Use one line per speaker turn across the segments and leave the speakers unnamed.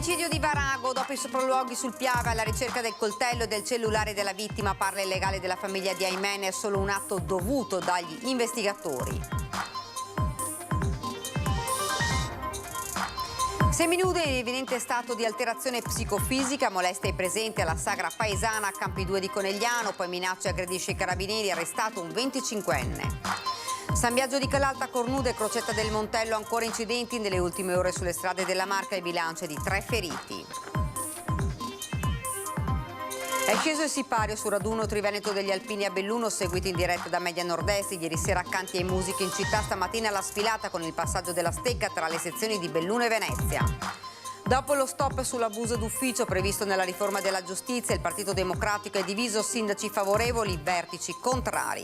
L'omicidio di Varago, dopo i sopralluoghi sul Piave alla ricerca del coltello e del cellulare della vittima, parla il legale della famiglia di Aymen, è solo un atto dovuto dagli investigatori. Seminudo in evidente stato di alterazione psicofisica, molesta i presenti alla Sagra Paesana a Campi 2 di Conegliano, poi minaccia e aggredisce i carabinieri, arrestato un 25enne. San Biagio di Calalta, Cornuda e Crocetta del Montello, ancora incidenti nelle ultime ore sulle strade della Marca, il bilancio è di 3 feriti. È sceso il sipario sul raduno Triveneto degli Alpini a Belluno, seguito in diretta da Media Nord-Est. Ieri sera canti e musiche in città, stamattina la sfilata con il passaggio della stecca tra le sezioni di Belluno e Venezia. Dopo lo stop sull'abuso d'ufficio previsto nella riforma della giustizia, il Partito Democratico è diviso, sindaci favorevoli, vertici contrari.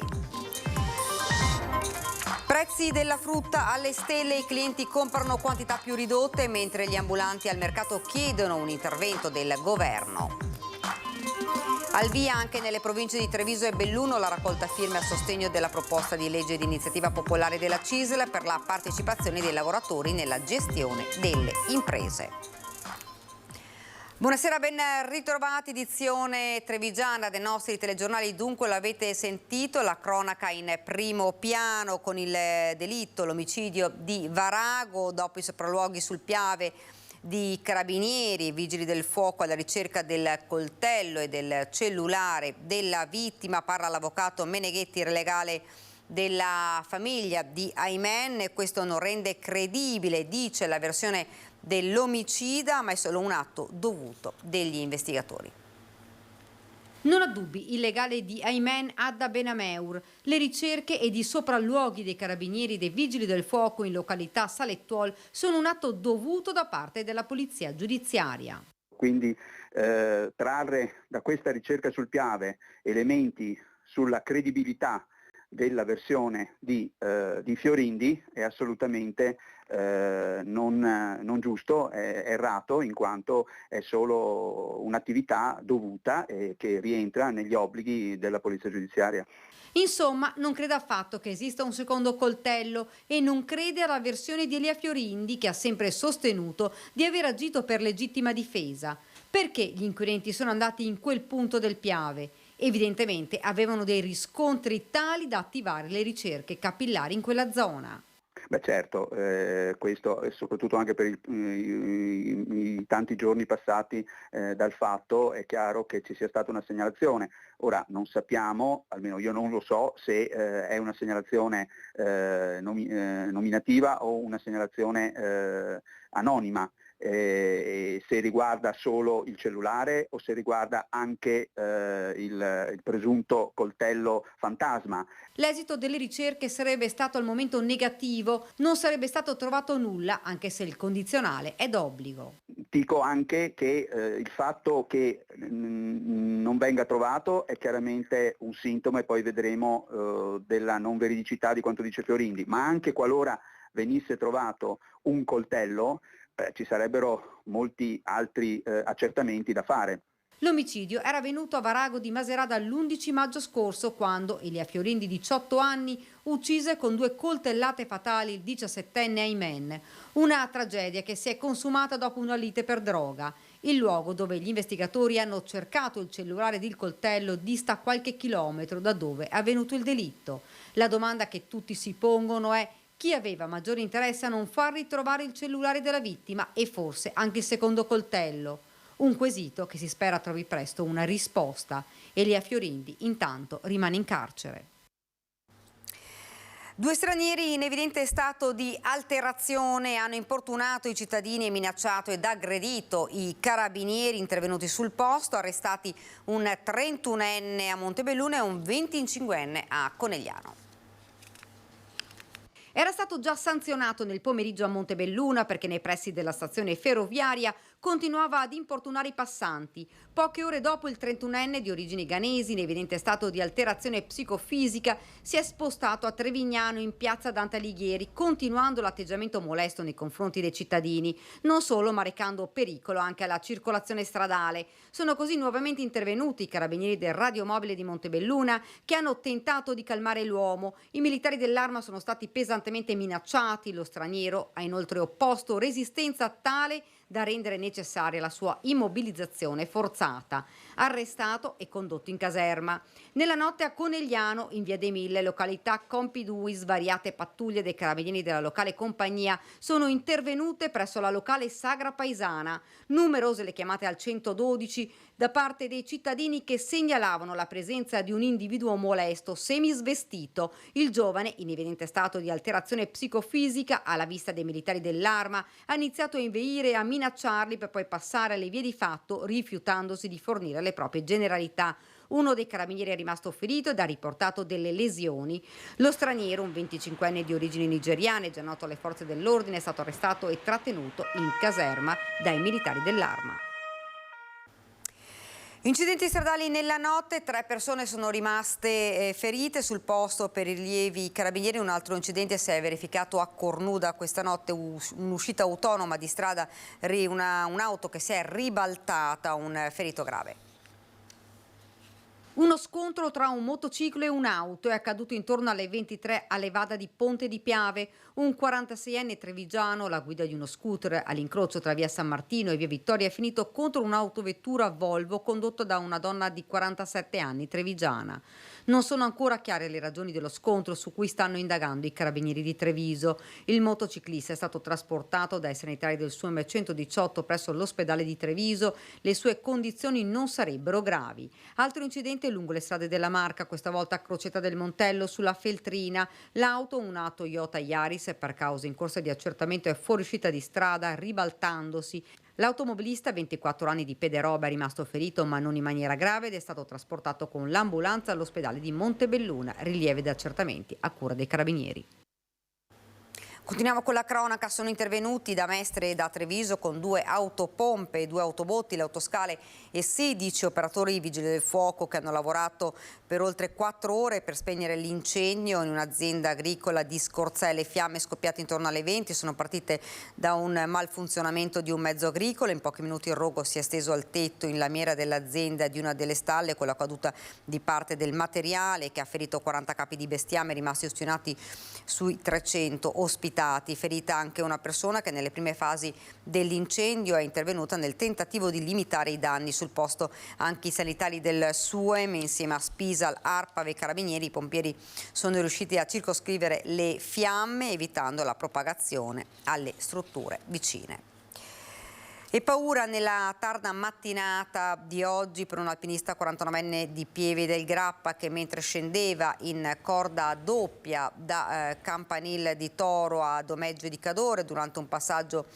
Prezzi della frutta alle stelle, i clienti comprano quantità più ridotte, mentre gli ambulanti al mercato chiedono un intervento del governo. Al via anche nelle province di Treviso e Belluno la raccolta firme a sostegno della proposta di legge di iniziativa popolare della CISL per la partecipazione dei lavoratori nella gestione delle imprese. Buonasera, ben ritrovati, edizione trevigiana dei nostri telegiornali. Dunque l'avete sentito, la cronaca in primo piano con il delitto, l'omicidio di Varago, dopo i sopralluoghi sul Piave di carabinieri, vigili del fuoco alla ricerca del coltello e del cellulare della vittima. Parla l'avvocato Meneghetti, legale della famiglia di Aymen. Questo non rende credibile, dice, la versione dell'omicida, ma è solo un atto dovuto degli investigatori.
Non ha dubbi il legale di Aymen Adda Benameur. Le ricerche ed i sopralluoghi dei carabinieri e dei vigili del fuoco in località Salettuol sono un atto dovuto da parte della polizia giudiziaria.
Quindi trarre da questa ricerca sul Piave elementi sulla credibilità della versione di Fiorindi è assolutamente non giusto, è errato, in quanto è solo un'attività dovuta e che rientra negli obblighi della polizia giudiziaria.
Insomma, non crede affatto che esista un secondo coltello e non crede alla versione di Elia Fiorindi, che ha sempre sostenuto di aver agito per legittima difesa. Perché gli inquirenti sono andati in quel punto del Piave? Evidentemente avevano dei riscontri tali da attivare le ricerche capillari in quella zona.
Beh certo, questo è soprattutto anche per i tanti giorni passati dal fatto, è chiaro che ci sia stata una segnalazione. Ora non sappiamo, almeno io non lo so, se è una segnalazione nominativa o una segnalazione anonima. Se riguarda solo il cellulare o se riguarda anche il presunto coltello fantasma.
L'esito delle ricerche sarebbe stato al momento negativo, non sarebbe stato trovato nulla, anche se il condizionale è d'obbligo.
Dico anche che il fatto che non venga trovato è chiaramente un sintomo, e poi vedremo della non veridicità di quanto dice Fiorindi, ma anche qualora venisse trovato un coltello, ci sarebbero molti altri accertamenti da fare.
L'omicidio era avvenuto a Varago di Macerata l'11 maggio scorso, quando Elia Fiorindi, 18 anni, uccise con 2 coltellate fatali il 17enne Aymen. Una tragedia che si è consumata dopo una lite per droga. Il luogo dove gli investigatori hanno cercato il cellulare ed il coltello dista qualche chilometro da dove è avvenuto il delitto. La domanda che tutti si pongono è: chi aveva maggiore interesse a non far ritrovare il cellulare della vittima e forse anche il secondo coltello? Un quesito che si spera trovi presto una risposta. Elia Fiorindi intanto rimane in carcere.
2 stranieri in evidente stato di alterazione hanno importunato i cittadini e minacciato ed aggredito i carabinieri intervenuti sul posto, arrestati un 31enne a Montebelluno e un 25enne a Conegliano.
Era stato già sanzionato nel pomeriggio a Montebelluna perché nei pressi della stazione ferroviaria continuava ad importunare i passanti. Poche ore dopo, il 31enne di origini ghanesi, in evidente stato di alterazione psicofisica, si è spostato a Trevignano in piazza Dante Alighieri, continuando l'atteggiamento molesto nei confronti dei cittadini, non solo ma recando pericolo anche alla circolazione stradale. Sono così nuovamente intervenuti i carabinieri del radiomobile di Montebelluna, che hanno tentato di calmare l'uomo. I militari dell'Arma sono stati pesantemente minacciati, lo straniero ha inoltre opposto resistenza tale da rendere necessaria la sua immobilizzazione forzata. Arrestato e condotto in caserma. Nella notte a Conegliano, in via dei Mille, località Compidui, svariate pattuglie dei carabinieri della locale compagnia sono intervenute presso la locale Sagra Paesana. Numerose le chiamate al 112 da parte dei cittadini che segnalavano la presenza di un individuo molesto semisvestito. Il giovane, in evidente stato di alterazione psicofisica, alla vista dei militari dell'Arma, ha iniziato a inveire e a minacciarli per poi passare alle vie di fatto, rifiutandosi di fornire le proprie generalità. Uno dei carabinieri è rimasto ferito ed ha riportato delle lesioni. Lo straniero, un 25enne di origini nigeriane, già noto alle forze dell'ordine, è stato arrestato e trattenuto in caserma dai militari dell'Arma.
Incidenti stradali nella notte, 3 persone sono rimaste ferite sul posto per i rilievi carabinieri. Un altro incidente si è verificato a Cornuda questa notte, un'uscita autonoma di strada, un'auto che si è ribaltata, un ferito grave.
Uno scontro tra un motociclo e un'auto è accaduto intorno alle 23 a Levada di Ponte di Piave. Un 46enne trevigiano, alla guida di uno scooter all'incrocio tra via San Martino e via Vittoria, è finito contro un'autovettura Volvo condotta da una donna di 47 anni trevigiana. Non sono ancora chiare le ragioni dello scontro, su cui stanno indagando i carabinieri di Treviso. Il motociclista è stato trasportato dai sanitari del SUAM 118 presso l'ospedale di Treviso. Le sue condizioni non sarebbero gravi. Altro incidente lungo le strade della Marca, questa volta a Crocetta del Montello sulla Feltrina. L'auto, una Toyota Yaris, per causa in corsa di accertamento è fuoriuscita di strada ribaltandosi. L'automobilista, 24 anni di Pederoba, è rimasto ferito ma non in maniera grave ed è stato trasportato con l'ambulanza all'ospedale di Montebelluna. Rilievi ed accertamenti a cura dei carabinieri.
Continuiamo con la cronaca, sono intervenuti da Mestre e da Treviso con 2 autopompe, 2 autobotti, le autoscale e 16 operatori vigili del fuoco che hanno lavorato per oltre 4 ore per spegnere l'incendio in un'azienda agricola di Scorzè. Le fiamme scoppiate intorno alle 20 sono partite da un malfunzionamento di un mezzo agricolo. In pochi minuti il rogo si è esteso al tetto in lamiera dell'azienda di una delle stalle, con la caduta di parte del materiale che ha ferito 40 capi di bestiame, rimasti ustionati sui 300 ospitati. Ferita anche una persona che nelle prime fasi dell'incendio è intervenuta nel tentativo di limitare i danni. Sul posto anche i sanitari del SUEM insieme a Spisal, ARPAV e Carabinieri. I pompieri sono riusciti a circoscrivere le fiamme evitando la propagazione alle strutture vicine. E paura nella tarda mattinata di oggi per un alpinista 49enne di Pieve del Grappa che, mentre scendeva in corda doppia da Campanile di Toro a Domeggio di Cadore, durante un passaggio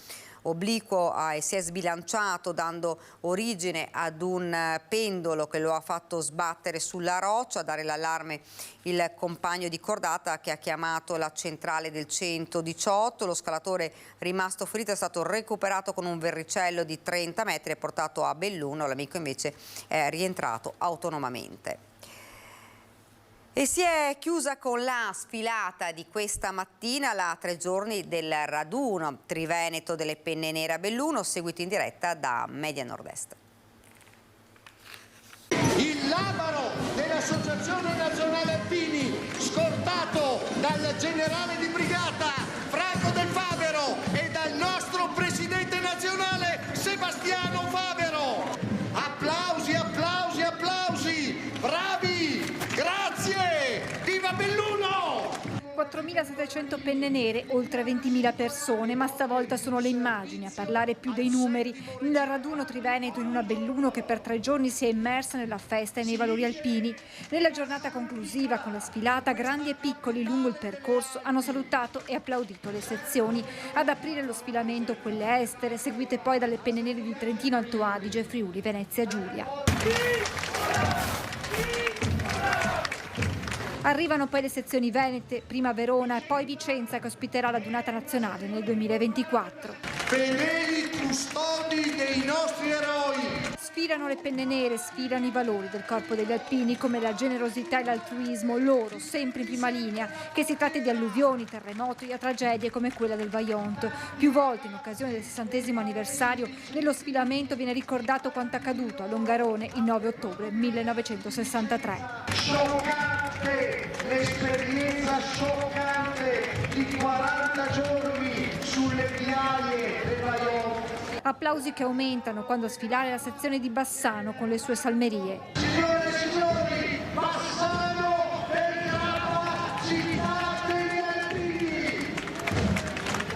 obliquo si è sbilanciato dando origine ad un pendolo che lo ha fatto sbattere sulla roccia. A dare l'allarme il compagno di cordata, che ha chiamato la centrale del 118. Lo scalatore rimasto ferito è stato recuperato con un verricello di 30 metri e portato a Belluno. L'amico invece è rientrato autonomamente. E si è chiusa con la sfilata di questa mattina la 3 giorni del raduno triveneto delle penne nere a Belluno, seguito in diretta da Media Nord-Est.
Il labaro dell'Associazione Nazionale Alpini, scortato dal generale di brigata Franco Del Favero e dal nostro presidente nazionale Sebastiano Favero. Applausi, applausi, applausi, bravi, grazie, viva Belluno!
4.700 penne nere, oltre 20.000 persone, ma stavolta sono le immagini a parlare più dei numeri. Il raduno triveneto in una Belluno che per 3 giorni si è immersa nella festa e nei valori alpini. Nella giornata conclusiva, con la sfilata, grandi e piccoli lungo il percorso hanno salutato e applaudito le sezioni. Ad aprire lo sfilamento quelle estere, seguite poi dalle penne nere di Trentino, Alto Adige, Friuli, Venezia, Giulia. Arrivano poi le sezioni venete, prima Verona e poi Vicenza, che ospiterà la Dunata Nazionale nel 2024.
Fedeli custodi dei nostri eroi.
Sfilano le penne nere, sfilano i valori del corpo degli alpini come la generosità e l'altruismo, loro sempre in prima linea, che si tratti di alluvioni, terremoti o tragedie come quella del Vajont. Più volte in occasione del 60° anniversario nello sfilamento viene ricordato quanto accaduto a Longarone il 9 ottobre 1963.
Scioccante, l'esperienza scioccante di 40 giorni sulle ghiaie del Vajont.
Applausi che aumentano quando a sfilare la sezione di Bassano con le sue salmerie.
Signore e signori, Bassano per la città degli alpini!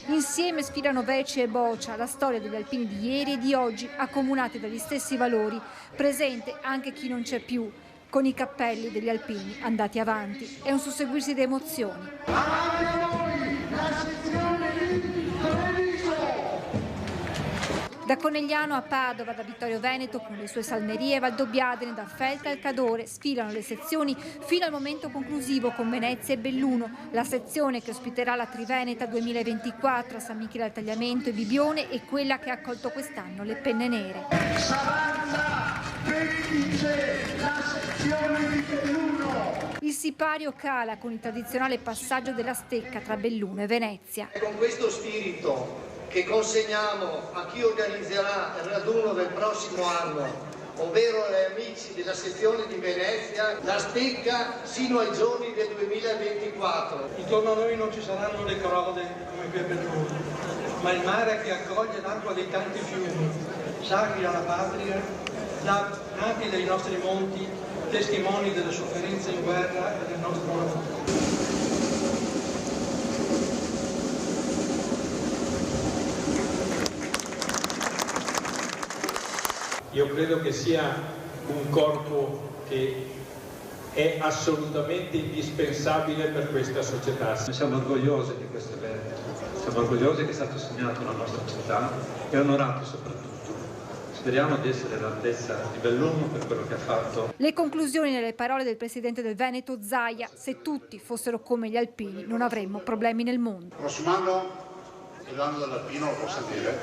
Insieme sfilano Veci e Boccia, la storia degli alpini di ieri e di oggi, accomunati dagli stessi valori, presente anche chi non c'è più, con i cappelli degli alpini andati avanti. È un susseguirsi di emozioni.
Avanti a noi, la sezione di Treviso!
Da Conegliano a Padova, da Vittorio Veneto con le sue salmerie, Valdobbiadene, da Feltre al Cadore, sfilano le sezioni fino al momento conclusivo con Venezia e Belluno, la sezione che ospiterà la Triveneta 2024 a San Michele al Tagliamento e Bibione e quella che ha accolto quest'anno le Penne Nere.
Savanna vince la sezione di Belluno!
Il sipario cala con il tradizionale passaggio della stecca tra Belluno e Venezia.
È con questo spirito che consegniamo a chi organizzerà il raduno del prossimo anno, ovvero agli amici della sezione di Venezia, la stecca sino ai giorni del 2024.
Intorno a noi non ci saranno le crode come qui a Belluno, ma il mare che accoglie l'acqua dei tanti fiumi, sacri alla patria, nati dai nostri monti, testimoni delle sofferenze in guerra e del nostro lavoro.
Io credo che sia un corpo che è assolutamente indispensabile per questa società.
Siamo orgogliosi di questo evento, siamo orgogliosi che è stato segnato la nostra città e onorato soprattutto. Speriamo di essere all'altezza di Belluno per quello che ha fatto.
Le conclusioni nelle parole del presidente del Veneto Zaia: se tutti fossero come gli alpini non avremmo problemi nel mondo.
Il prossimo anno è l'anno dell'alpino, lo posso dire,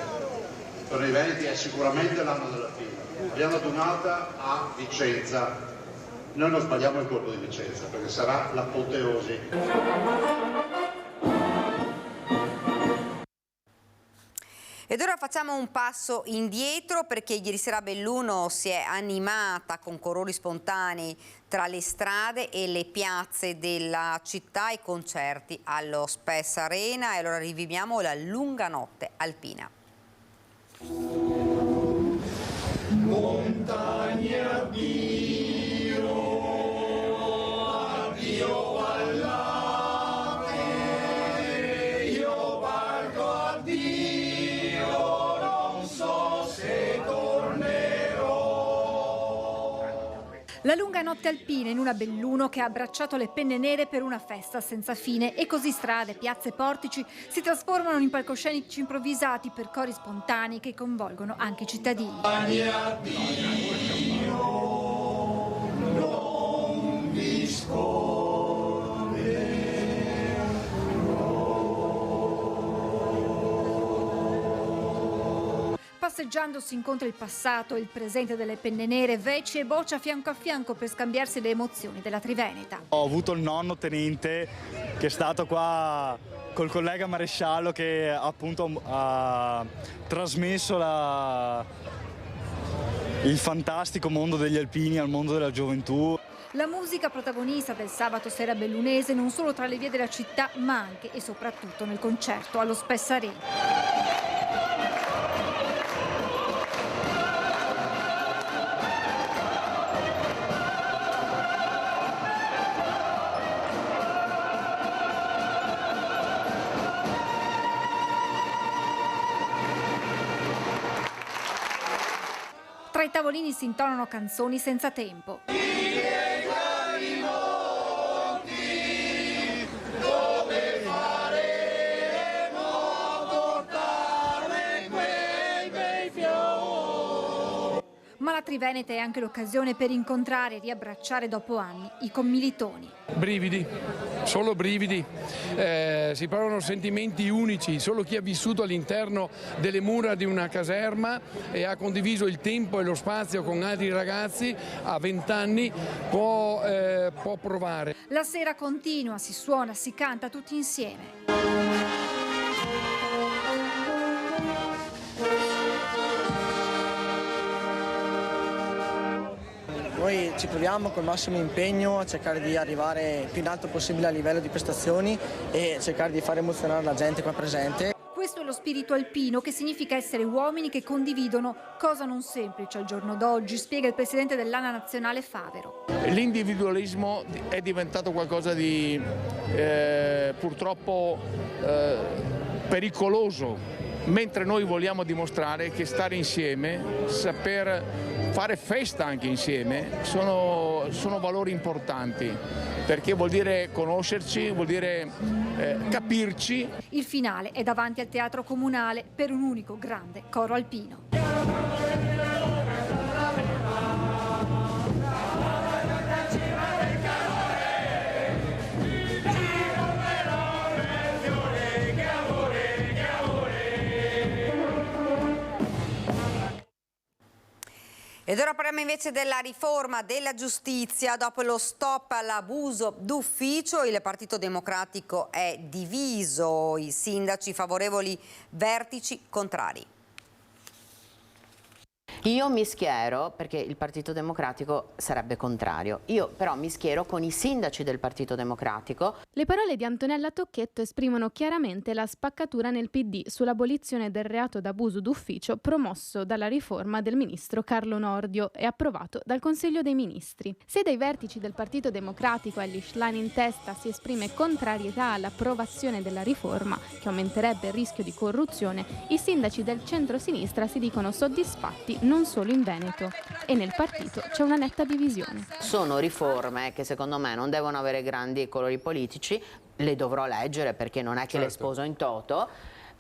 per i Veneti è sicuramente l'anno dell'alpino. Abbiamo donata a Vicenza, noi non sbagliamo il colpo di Vicenza perché sarà l'apoteosi.
Ed ora facciamo un passo indietro perché ieri sera a Belluno si è animata con coroli spontanei tra le strade e le piazze della città e concerti allo Spes Arena, e allora riviviamo la lunga notte alpina.
Montagne addio, addio all'arte, io parto addio, non so se tornerò.
La lunga notte alpina in una Belluno che ha abbracciato le Penne Nere per una festa senza fine, e così strade, piazze e portici si trasformano in palcoscenici improvvisati per cori spontanei che coinvolgono anche i cittadini.
Addio, non vi
Passeggiando si incontra il passato e il presente delle Penne Nere, Veci e Boccia fianco a fianco per scambiarsi le emozioni della Triveneta.
Ho avuto il nonno tenente che è stato qua col collega maresciallo che appunto ha trasmesso il fantastico mondo degli alpini al mondo della gioventù.
La musica protagonista del sabato sera bellunese non solo tra le vie della città ma anche e soprattutto nel concerto allo Spes Arena. Tra i tavolini si intonano canzoni senza tempo. Ma la Triveneta è anche l'occasione per incontrare e riabbracciare dopo anni i commilitoni.
Brividi, solo brividi, si provano sentimenti unici, solo chi ha vissuto all'interno delle mura di una caserma e ha condiviso il tempo e lo spazio con altri ragazzi a 20 anni può provare.
La sera continua, si suona, si canta tutti insieme.
Noi ci proviamo col massimo impegno a cercare di arrivare più in alto possibile a livello di prestazioni e cercare di far emozionare la gente qua presente.
Questo è lo spirito alpino, che significa essere uomini che condividono, cosa non semplice al giorno d'oggi, spiega il presidente dell'ANA nazionale Favero.
L'individualismo è diventato qualcosa di purtroppo pericoloso, mentre noi vogliamo dimostrare che stare insieme, saper fare festa anche insieme, sono valori importanti, perché vuol dire conoscerci, vuol dire capirci.
Il finale è davanti al Teatro Comunale per un unico grande coro alpino.
Ed ora parliamo invece della riforma della giustizia. Dopo lo stop all'abuso d'ufficio, il Partito Democratico è diviso, i sindaci favorevoli, vertici contrari.
Io mi schiero, perché il Partito Democratico sarebbe contrario, io però mi schiero con i sindaci del Partito Democratico.
Le parole di Antonella Tocchetto esprimono chiaramente la spaccatura nel PD sull'abolizione del reato d'abuso d'ufficio promosso dalla riforma del ministro Carlo Nordio e approvato dal Consiglio dei Ministri. Se dai vertici del Partito Democratico agli Schlein in testa si esprime contrarietà all'approvazione della riforma, che aumenterebbe il rischio di corruzione, i sindaci del centro-sinistra si dicono soddisfatti non solo in Veneto, e nel partito c'è una netta divisione.
Sono riforme che secondo me non devono avere grandi colori politici, le dovrò leggere perché non è che le sposo in toto,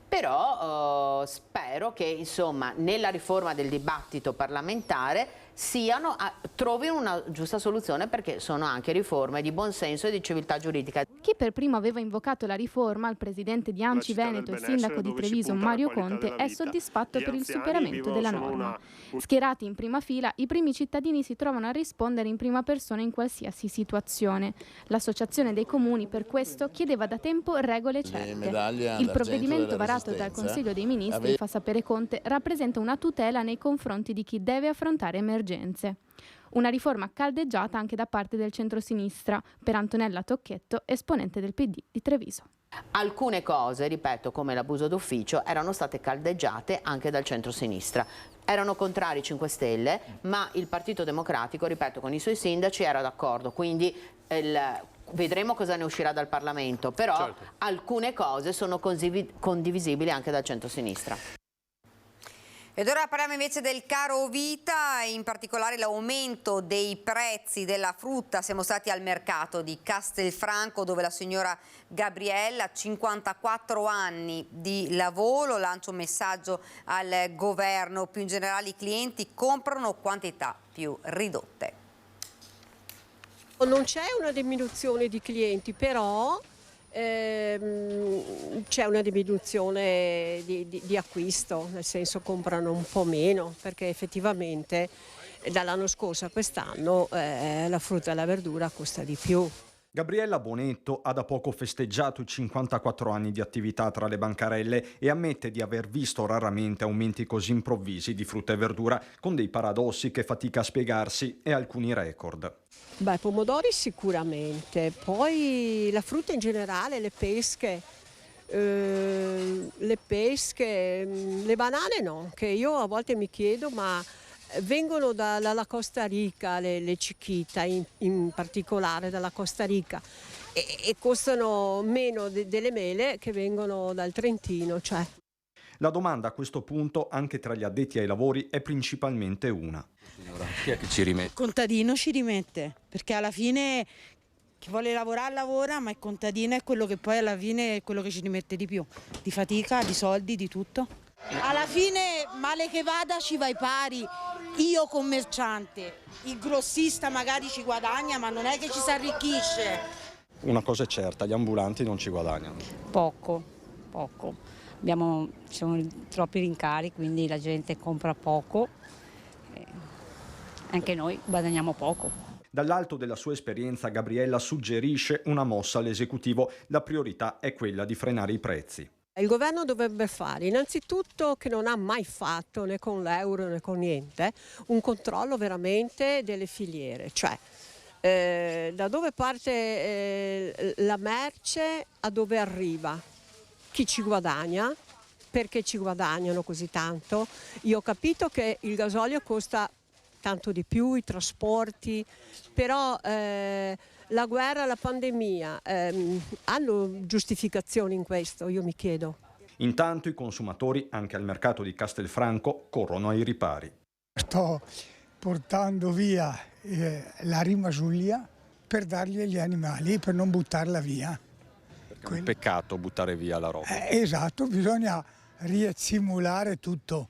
però spero che insomma nella riforma del dibattito parlamentare trovino una giusta soluzione, perché sono anche riforme di buonsenso e di civiltà giuridica.
Chi per primo aveva invocato la riforma, il presidente di ANCI Veneto e sindaco di Treviso Mario Conte, è soddisfatto per il superamento della norma. Schierati in prima fila, i primi cittadini si trovano a rispondere in prima persona in qualsiasi situazione. L'Associazione dei Comuni per questo chiedeva da tempo regole certe. Il provvedimento varato dal Consiglio dei Ministri, fa sapere Conte, rappresenta una tutela nei confronti di chi deve affrontare emergenze. Una riforma caldeggiata anche da parte del centrosinistra, per Antonella Tocchetto, esponente del PD di Treviso.
Alcune cose, ripeto, come l'abuso d'ufficio, erano state caldeggiate anche dal centrosinistra. Erano contrari 5 Stelle, ma il Partito Democratico, ripeto, con i suoi sindaci era d'accordo, quindi vedremo cosa ne uscirà dal Parlamento, però alcune cose sono condivisibili anche dal centrosinistra.
Ed ora parliamo invece del caro vita, in particolare l'aumento dei prezzi della frutta. Siamo stati al mercato di Castelfranco, dove la signora Gabriella, 54 anni di lavoro, lancia un messaggio al governo. Più in generale i clienti comprano quantità più ridotte.
Non c'è una diminuzione di clienti, però c'è una diminuzione di acquisto, nel senso comprano un po' meno, perché effettivamente dall'anno scorso a quest'anno la frutta e la verdura costa di più.
Gabriella Bonetto ha da poco festeggiato i 54 anni di attività tra le bancarelle e ammette di aver visto raramente aumenti così improvvisi di frutta e verdura, con dei paradossi che fatica a spiegarsi e alcuni record.
Beh, pomodori sicuramente, poi la frutta in generale, le pesche, le banane no, che io a volte mi chiedo, ma vengono dalla Costa Rica, le Chiquita in particolare dalla Costa Rica, e costano meno delle mele che vengono dal Trentino. Cioè.
La domanda a questo punto, anche tra gli addetti ai lavori, è principalmente una.
Chi è che ci rimette? Il contadino ci rimette, perché alla fine chi vuole lavorare lavora, ma il contadino è quello che poi alla fine è quello che ci rimette di più, di fatica, di soldi, di tutto. Alla fine, male che vada, ci vai pari. Io commerciante, il grossista magari ci guadagna, ma non è che ci si arricchisce.
Una cosa è certa, gli ambulanti non ci guadagnano.
Poco. Ci sono troppi rincari, quindi la gente compra poco, anche noi guadagniamo poco.
Dall'alto della sua esperienza, Gabriella suggerisce una mossa all'esecutivo: la priorità è quella di frenare i prezzi.
Il governo dovrebbe fare innanzitutto, che non ha mai fatto né con l'euro né con niente, un controllo veramente delle filiere, cioè da dove parte la merce a dove arriva, chi ci guadagna perché ci guadagnano così tanto. Io ho capito che il gasolio costa tanto di più, i trasporti, però la guerra, la pandemia hanno giustificazioni in questo, io mi chiedo.
Intanto i consumatori anche al mercato di Castelfranco corrono ai ripari.
Sto portando via la rimasuglia per darli agli animali, per non buttarla via.
Perché è un peccato buttare via la roba.
Esatto, bisogna riassimilare tutto,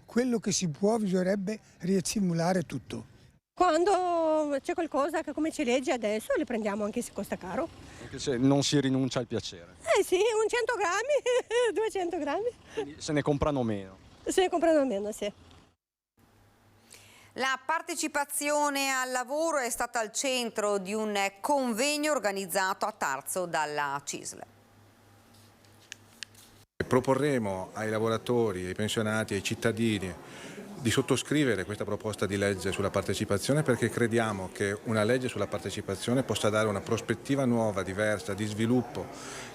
quello che si può bisognerebbe riassimilare tutto.
Quando c'è qualcosa che come ci legge adesso le prendiamo anche se costa caro.
Anche se non si rinuncia al piacere.
Sì, un 100 grammi, 200 grammi.
Quindi se ne comprano meno.
Se ne comprano meno, sì.
La partecipazione al lavoro è stata al centro di un convegno organizzato a Tarso dalla CISL.
Proporremo ai lavoratori, ai pensionati, ai cittadini di sottoscrivere questa proposta di legge sulla partecipazione, perché crediamo che una legge sulla partecipazione possa dare una prospettiva nuova, diversa, di sviluppo,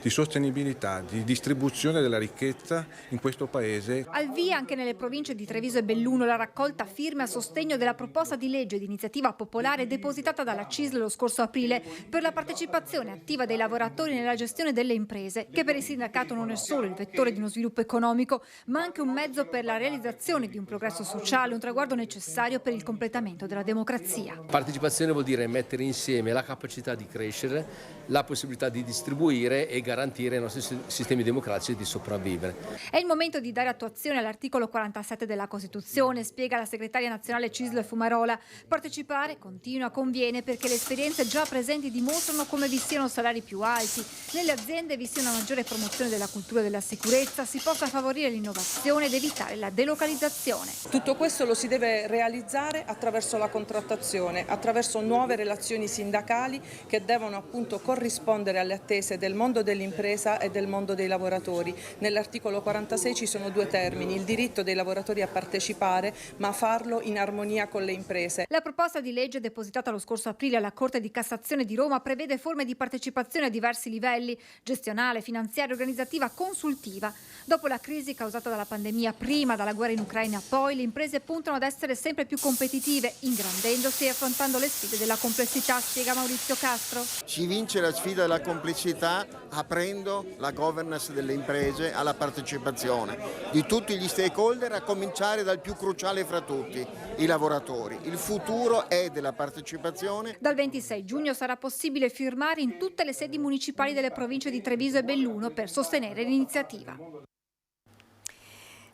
di sostenibilità, di distribuzione della ricchezza in questo Paese.
Al via anche nelle province di Treviso e Belluno la raccolta firme a sostegno della proposta di legge di iniziativa popolare depositata dalla CISL lo scorso aprile per la partecipazione attiva dei lavoratori nella gestione delle imprese, che per il sindacato non è solo il vettore di uno sviluppo economico, ma anche un mezzo per la realizzazione di un progresso sociale, un traguardo necessario per il completamento della democrazia.
Partecipazione vuol dire mettere insieme la capacità di crescere, la possibilità di distribuire e garantire ai nostri sistemi democratici di sopravvivere.
È il momento di dare attuazione all'articolo 47 della Costituzione, spiega la segretaria nazionale CISL Fumarola. Partecipare continua, conviene perché le esperienze già presenti dimostrano come vi siano salari più alti, nelle aziende vi sia una maggiore promozione della cultura della sicurezza, si possa favorire l'innovazione ed evitare la delocalizzazione.
Tutto questo lo si deve realizzare attraverso la contrattazione, attraverso nuove relazioni sindacali che devono appunto corrispondere alle attese del mondo dell'impresa e del mondo dei lavoratori. Nell'articolo 46 ci sono due termini: il diritto dei lavoratori a partecipare, ma farlo in armonia con le imprese.
La proposta di legge depositata lo scorso aprile alla Corte di Cassazione di Roma prevede forme di partecipazione a diversi livelli: gestionale, finanziaria, organizzativa, consultiva. Dopo la crisi causata dalla pandemia, prima dalla guerra in Ucraina, poi le imprese puntano ad essere sempre più competitive, ingrandendosi e affrontando le sfide della complessità, spiega Maurizio Castro.
Si vince la sfida della complessità aprendo la governance delle imprese alla partecipazione di tutti gli stakeholder, a cominciare dal più cruciale fra tutti, i lavoratori. Il futuro è della partecipazione.
Dal 26 giugno sarà possibile firmare in tutte le sedi municipali delle province di Treviso e Belluno per sostenere l'iniziativa.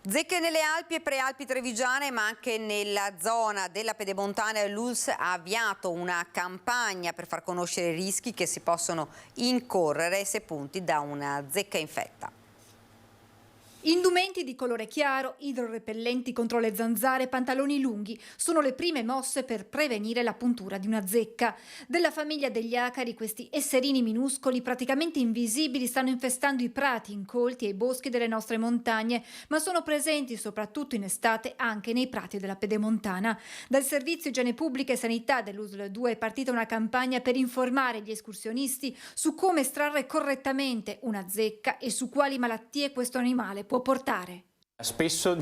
Zecche nelle Alpi e prealpi trevigiane, ma anche nella zona della Pedemontana, l'ULSS ha avviato una campagna per far conoscere i rischi che si possono incorrere se punti da una zecca infetta.
Indumenti di colore chiaro, idrorepellenti contro le zanzare, pantaloni lunghi sono le prime mosse per prevenire la puntura di una zecca. Della famiglia degli acari, questi esserini minuscoli praticamente invisibili stanno infestando i prati incolti e i boschi delle nostre montagne, ma sono presenti soprattutto in estate anche nei prati della Pedemontana. Dal Servizio Igiene Pubblica e Sanità dell'USL 2 è partita una campagna per informare gli escursionisti su come estrarre correttamente una zecca e su quali malattie questo animale può portare.
Spesso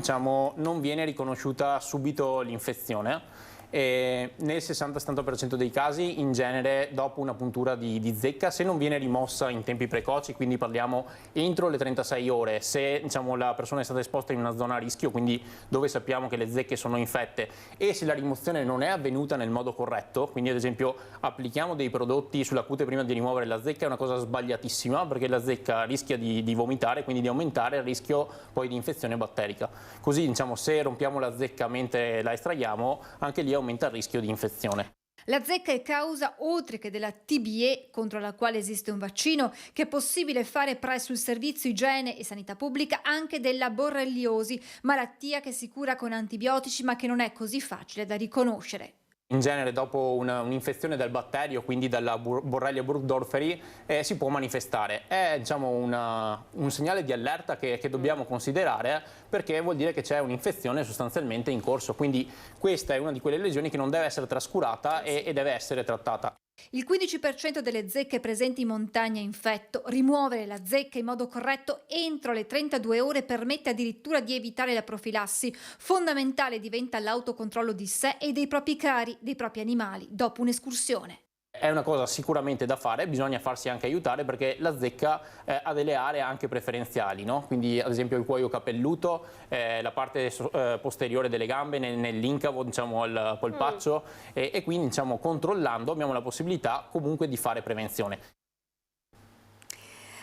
non viene riconosciuta subito l'infezione e nel 60-70% dei casi in genere dopo una puntura di zecca, se non viene rimossa in tempi precoci, quindi parliamo entro le 36 ore, se la persona è stata esposta in una zona a rischio, quindi dove sappiamo che le zecche sono infette, e se la rimozione non è avvenuta nel modo corretto, quindi ad esempio applichiamo dei prodotti sulla cute prima di rimuovere la zecca, è una cosa sbagliatissima perché la zecca rischia di vomitare, quindi di aumentare il rischio poi di infezione batterica. Così se rompiamo la zecca mentre la estraiamo, anche lì aumenta il rischio di infezione.
La zecca è causa, oltre che della TBE, contro la quale esiste un vaccino, che è possibile fare presso il Servizio Igiene e Sanità Pubblica, anche della borreliosi, malattia che si cura con antibiotici ma che non è così facile da riconoscere.
In genere dopo un'infezione del batterio, quindi dalla Borrelia burgdorferi, si può manifestare. È un segnale di allerta che dobbiamo considerare, perché vuol dire che c'è un'infezione sostanzialmente in corso. Quindi questa è una di quelle lesioni che non deve essere trascurata e deve essere trattata.
Il 15% delle zecche presenti in montagna è infetto. Rimuovere la zecca in modo corretto entro le 32 ore permette addirittura di evitare la profilassi. Fondamentale diventa l'autocontrollo di sé e dei propri cari, dei propri animali, dopo un'escursione.
È una cosa sicuramente da fare, bisogna farsi anche aiutare perché la zecca ha delle aree anche preferenziali, no? Quindi ad esempio il cuoio capelluto, la parte posteriore delle gambe, nell'incavo, diciamo al polpaccio e quindi diciamo, controllando abbiamo la possibilità comunque di fare prevenzione.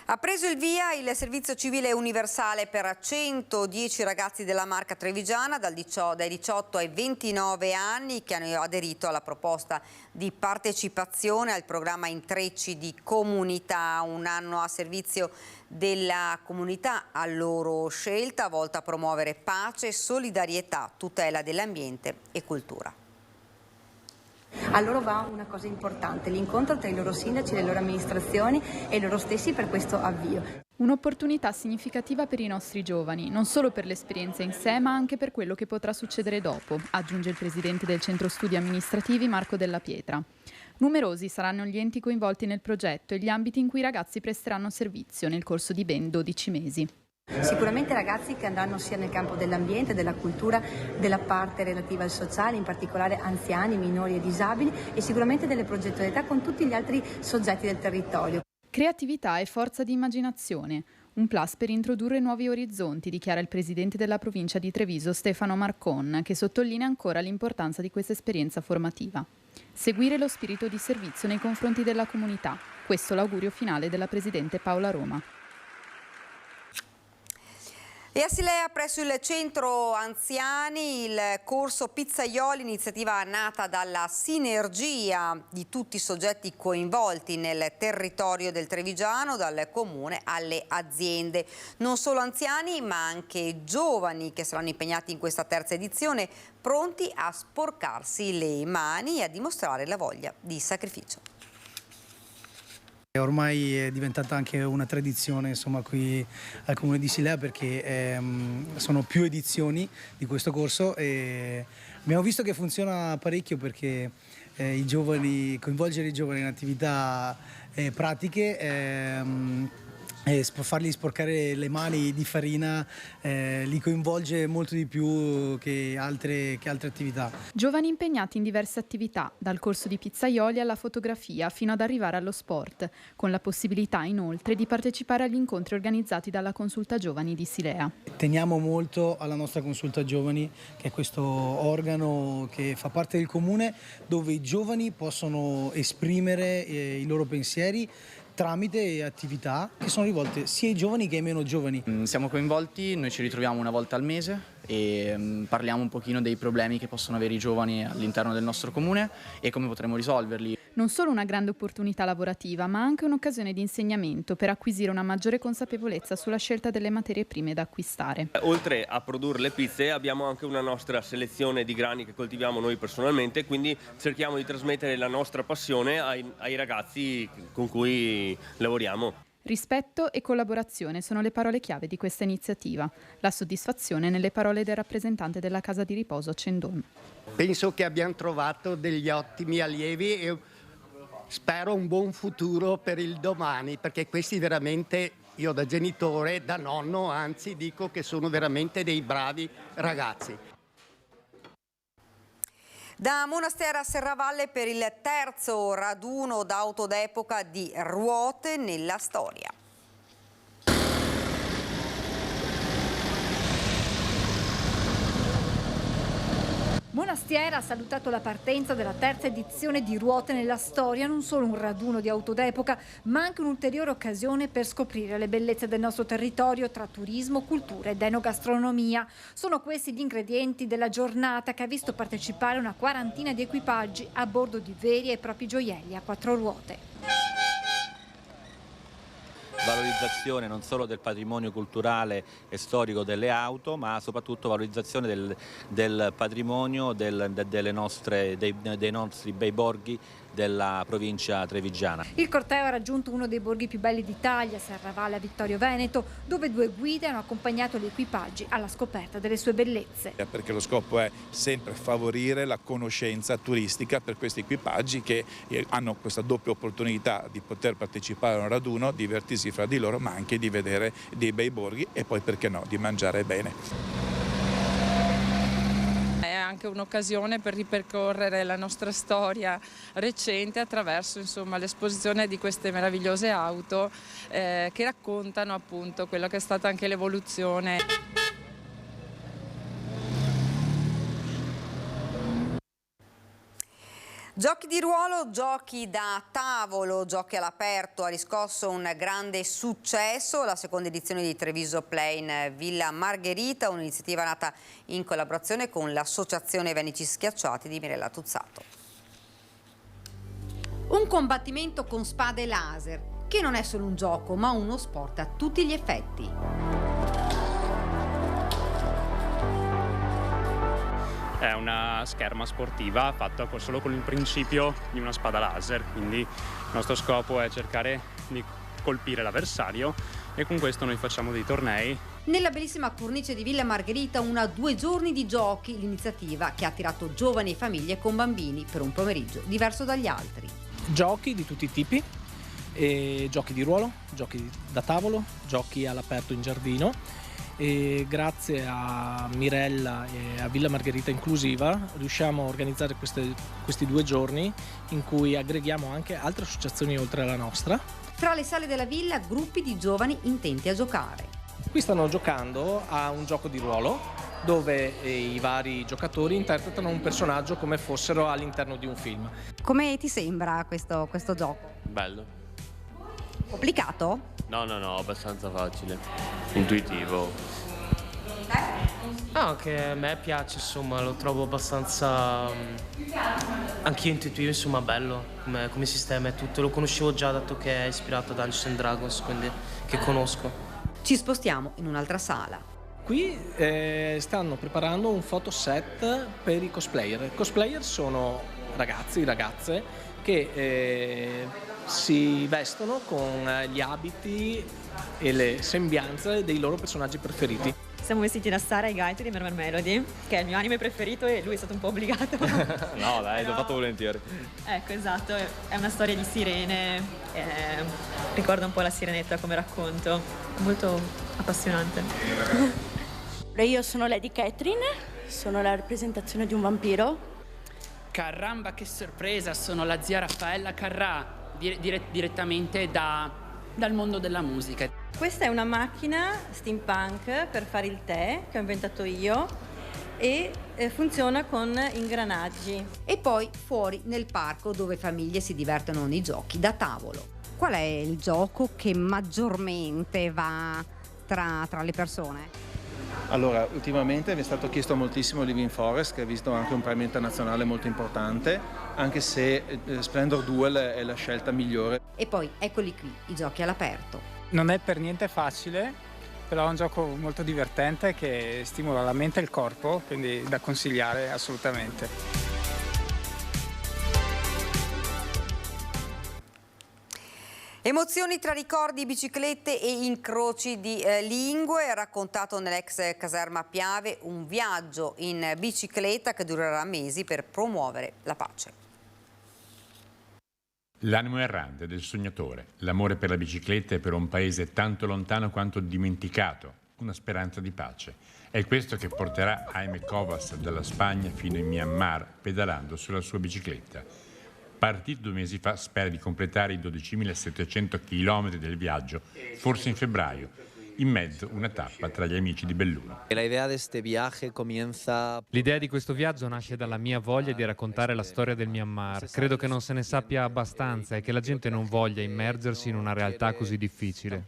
Ha preso il via il servizio civile universale per 110 ragazzi della Marca trevigiana dai 18 ai 29 anni che hanno aderito alla proposta di partecipazione al programma Intrecci di Comunità, un anno a servizio della comunità a loro scelta, volta a promuovere pace, solidarietà, tutela dell'ambiente e cultura.
A loro va una cosa importante, l'incontro tra i loro sindaci, le loro amministrazioni e loro stessi per questo avvio.
Un'opportunità significativa per i nostri giovani, non solo per l'esperienza in sé, ma anche per quello che potrà succedere dopo, aggiunge il presidente del Centro Studi Amministrativi Marco Della Pietra. Numerosi saranno gli enti coinvolti nel progetto e gli ambiti in cui i ragazzi presteranno servizio nel corso di ben 12 mesi.
Sicuramente ragazzi che andranno sia nel campo dell'ambiente, della cultura, della parte relativa al sociale, in particolare anziani, minori e disabili, e sicuramente delle progettualità con tutti gli altri soggetti del territorio.
Creatività e forza di immaginazione. Un plus per introdurre nuovi orizzonti, dichiara il presidente della provincia di Treviso Stefano Marcon, che sottolinea ancora l'importanza di questa esperienza formativa. Seguire lo spirito di servizio nei confronti della comunità. Questo l'augurio finale della presidente Paola Roma.
E a Silea, presso il centro anziani, il corso Pizzaioli, iniziativa nata dalla sinergia di tutti i soggetti coinvolti nel territorio del Trevigiano, dal comune alle aziende. Non solo anziani, ma anche giovani che saranno impegnati in questa terza edizione, pronti a sporcarsi le mani e a dimostrare la voglia di sacrificio.
Ormai è diventata anche una tradizione, insomma, qui al comune di Silea, perché sono più edizioni di questo corso e abbiamo visto che funziona parecchio perché coinvolgere i giovani in attività pratiche farli sporcare le mani di farina li coinvolge molto di più che altre attività.
Giovani impegnati in diverse attività, dal corso di pizzaioli alla fotografia fino ad arrivare allo sport, con la possibilità inoltre di partecipare agli incontri organizzati dalla Consulta Giovani di Silea.
Teniamo molto alla nostra Consulta Giovani, che è questo organo che fa parte del comune dove i giovani possono esprimere i loro pensieri tramite attività che sono rivolte sia ai giovani che ai meno giovani.
Siamo coinvolti, noi ci ritroviamo una volta al mese e parliamo un pochino dei problemi che possono avere i giovani all'interno del nostro comune e come potremo risolverli.
Non solo una grande opportunità lavorativa, ma anche un'occasione di insegnamento per acquisire una maggiore consapevolezza sulla scelta delle materie prime da acquistare.
Oltre a produrre le pizze abbiamo anche una nostra selezione di grani che coltiviamo noi personalmente, quindi cerchiamo di trasmettere la nostra passione ai ragazzi con cui lavoriamo.
Rispetto e collaborazione sono le parole chiave di questa iniziativa. La soddisfazione nelle parole del rappresentante della casa di riposo Cendon.
Penso che abbiamo trovato degli ottimi allievi e spero un buon futuro per il domani, perché questi veramente, io da genitore, da nonno, anzi dico che sono veramente dei bravi ragazzi.
Da Monastera a Serravalle per il terzo raduno d'auto d'epoca di ruote nella storia.
Monastiera ha salutato la partenza della terza edizione di Ruote nella Storia, non solo un raduno di auto d'epoca, ma anche un'ulteriore occasione per scoprire le bellezze del nostro territorio tra turismo, cultura ed enogastronomia. Sono questi gli ingredienti della giornata che ha visto partecipare una quarantina di equipaggi a bordo di veri e propri gioielli a quattro ruote.
Valorizzazione non solo del patrimonio culturale e storico delle auto, ma soprattutto valorizzazione del patrimonio dei nostri bei borghi della provincia trevigiana.
Il corteo ha raggiunto uno dei borghi più belli d'Italia, Serravalle a Vittorio Veneto, dove 2 guide hanno accompagnato gli equipaggi alla scoperta delle sue bellezze.
Perché lo scopo è sempre favorire la conoscenza turistica per questi equipaggi che hanno questa doppia opportunità di poter partecipare a un raduno, divertirsi fra di loro, ma anche di vedere dei bei borghi e poi, perché no, di mangiare bene.
È anche un'occasione per ripercorrere la nostra storia recente attraverso l'esposizione di queste meravigliose auto che raccontano appunto quello che è stata anche l'evoluzione.
Giochi di ruolo, giochi da tavolo, giochi all'aperto ha riscosso un grande successo. La seconda edizione di Treviso Play in Villa Margherita, un'iniziativa nata in collaborazione con l'Associazione Venici Schiacciati di Mirella Tuzzato. Un combattimento con spade laser, che non è solo un gioco, ma uno sport a tutti gli effetti.
È una scherma sportiva fatta solo con il principio di una spada laser, quindi il nostro scopo è cercare di colpire l'avversario e con questo noi facciamo dei tornei.
Nella bellissima cornice di Villa Margherita, 2 giorni di giochi, l'iniziativa che ha attirato giovani e famiglie con bambini per un pomeriggio diverso dagli altri.
Giochi di tutti i tipi, giochi di ruolo, giochi da tavolo, giochi all'aperto in giardino. E grazie a Mirella e a Villa Margherita Inclusiva riusciamo a organizzare questi 2 giorni in cui aggreghiamo anche altre associazioni oltre alla nostra.
Tra le sale della villa, gruppi di giovani intenti a giocare.
Qui stanno giocando a un gioco di ruolo dove i vari giocatori interpretano un personaggio come fossero all'interno di un film.
Come ti sembra questo gioco?
Bello.
Complicato?
No, abbastanza facile, intuitivo.
Che a me piace, lo trovo abbastanza anche intuitivo, bello come sistema e tutto. Lo conoscevo già, dato che è ispirato ad Dungeons & Dragons, quindi che conosco.
Ci spostiamo in un'altra sala.
Qui stanno preparando un fotoset per i cosplayer. I cosplayer sono ragazzi, ragazze che si vestono con gli abiti e le sembianze dei loro personaggi preferiti.
Siamo vestiti da Sara e Gaiti di Mermaid Melody, che è il mio anime preferito e lui è stato un po' obbligato.
No, dai, l'ho fatto volentieri.
Ecco, esatto, è una storia di sirene, ricorda un po' la Sirenetta come racconto, molto appassionante.
Io sono Lady Catherine, sono la rappresentazione di un vampiro.
Caramba, che sorpresa, sono la zia Raffaella Carrà, direttamente dal mondo della musica.
Questa è una macchina steampunk per fare il tè che ho inventato io e funziona con ingranaggi.
E poi fuori nel parco dove famiglie si divertono nei giochi da tavolo. Qual è il gioco che maggiormente va tra le persone?
Allora, ultimamente mi è stato chiesto moltissimo Living Forest, che ha visto anche un premio internazionale molto importante, anche se Splendor Duel è la scelta migliore.
E poi eccoli qui, i giochi all'aperto.
Non è per niente facile, però è un gioco molto divertente che stimola la mente e il corpo, quindi da consigliare assolutamente.
Emozioni tra ricordi, biciclette e incroci di lingue, raccontato nell'ex caserma Piave, un viaggio in bicicletta che durerà mesi per promuovere la pace.
L'animo errante del sognatore, l'amore per la bicicletta e per un paese tanto lontano quanto dimenticato, una speranza di pace. È questo che porterà Jaime Covas dalla Spagna fino in Myanmar, pedalando sulla sua bicicletta. Partito 2 mesi fa, spera di completare i 12.700 km del viaggio, forse in febbraio. In mezzo una tappa tra gli amici di Belluno.
L'idea
di questo viaggio nasce dalla mia voglia di raccontare la storia del Myanmar. Credo che non se ne sappia abbastanza e che la gente non voglia immergersi in una realtà così difficile.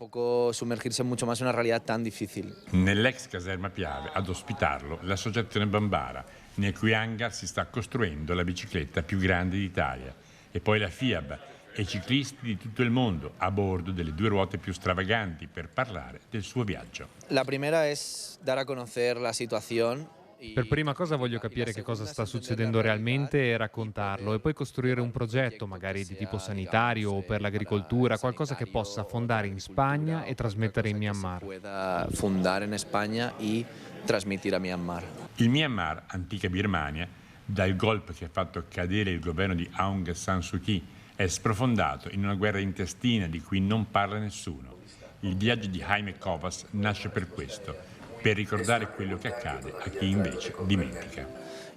Nell'ex caserma Piave, ad ospitarlo, l'associazione Bambara, nel cui hangar si sta costruendo la bicicletta più grande d'Italia. E poi la FIAB e ciclisti di tutto il mondo a bordo delle 2 ruote più stravaganti per parlare del suo viaggio.
La prima è dar a conocer la situazione
Per prima cosa voglio capire che cosa sta succedendo realmente e raccontarlo, e poi costruire un progetto, magari di tipo sanitario o per l'agricoltura, qualcosa che possa fondare in Spagna e trasmettere in Myanmar.
Fondare in Spagna e trasmettere a Myanmar.
Il Myanmar, antica Birmania, dal golpe che ha fatto cadere il governo di Aung San Suu Kyi, è sprofondato in una guerra intestina di cui non parla nessuno. Il viaggio di Jaime Covas nasce per questo, per ricordare quello che accade a chi invece dimentica.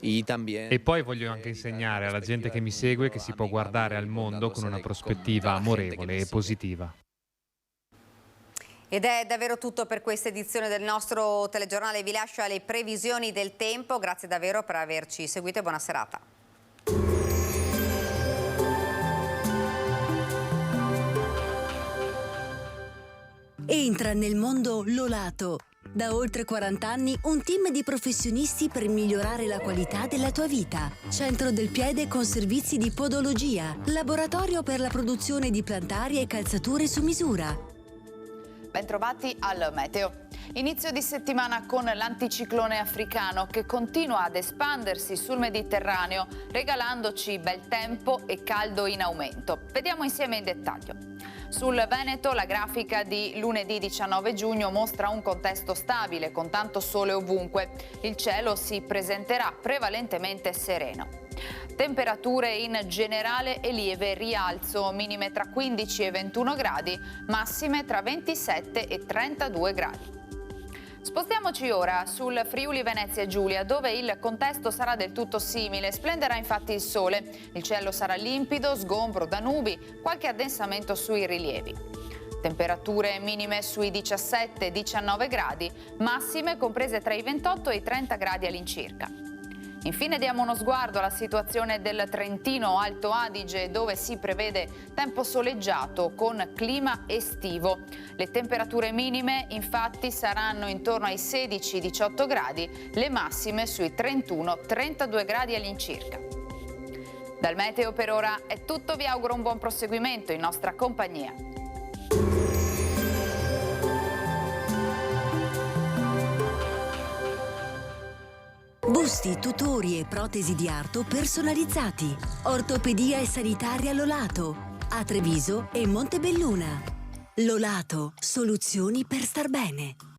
E poi voglio anche insegnare alla gente che mi segue che si può guardare al mondo con una prospettiva amorevole e positiva.
Ed è davvero tutto per questa edizione del nostro telegiornale. Vi lascio alle previsioni del tempo. Grazie davvero per averci seguito e buona serata.
Entra nel mondo Lolato. Da oltre 40 anni un team di professionisti per migliorare la qualità della tua vita. Centro del piede con servizi di podologia. Laboratorio per la produzione di plantari e calzature su misura.
Bentrovati al meteo. Inizio di settimana con l'anticiclone africano che continua ad espandersi sul Mediterraneo, regalandoci bel tempo e caldo in aumento. Vediamo insieme in dettaglio. Sul Veneto la grafica di lunedì 19 giugno mostra un contesto stabile con tanto sole ovunque. Il cielo si presenterà prevalentemente sereno. Temperature in generale e lieve rialzo, minime tra 15 e 21 gradi, massime tra 27 e 32 gradi. Spostiamoci ora sul Friuli Venezia Giulia, dove il contesto sarà del tutto simile. Splenderà infatti il sole, il cielo sarà limpido, sgombro da nubi, qualche addensamento sui rilievi. Temperature minime sui 17-19 gradi, massime comprese tra i 28 e i 30 gradi all'incirca. Infine diamo uno sguardo alla situazione del Trentino Alto Adige, dove si prevede tempo soleggiato con clima estivo. Le temperature minime infatti saranno intorno ai 16-18 gradi, le massime sui 31-32 gradi all'incirca. Dal meteo per ora è tutto, vi auguro un buon proseguimento in nostra compagnia.
Busti, tutori e protesi di arto personalizzati. Ortopedia e sanitaria Lolato. A Treviso e Montebelluna. Lolato, soluzioni per star bene.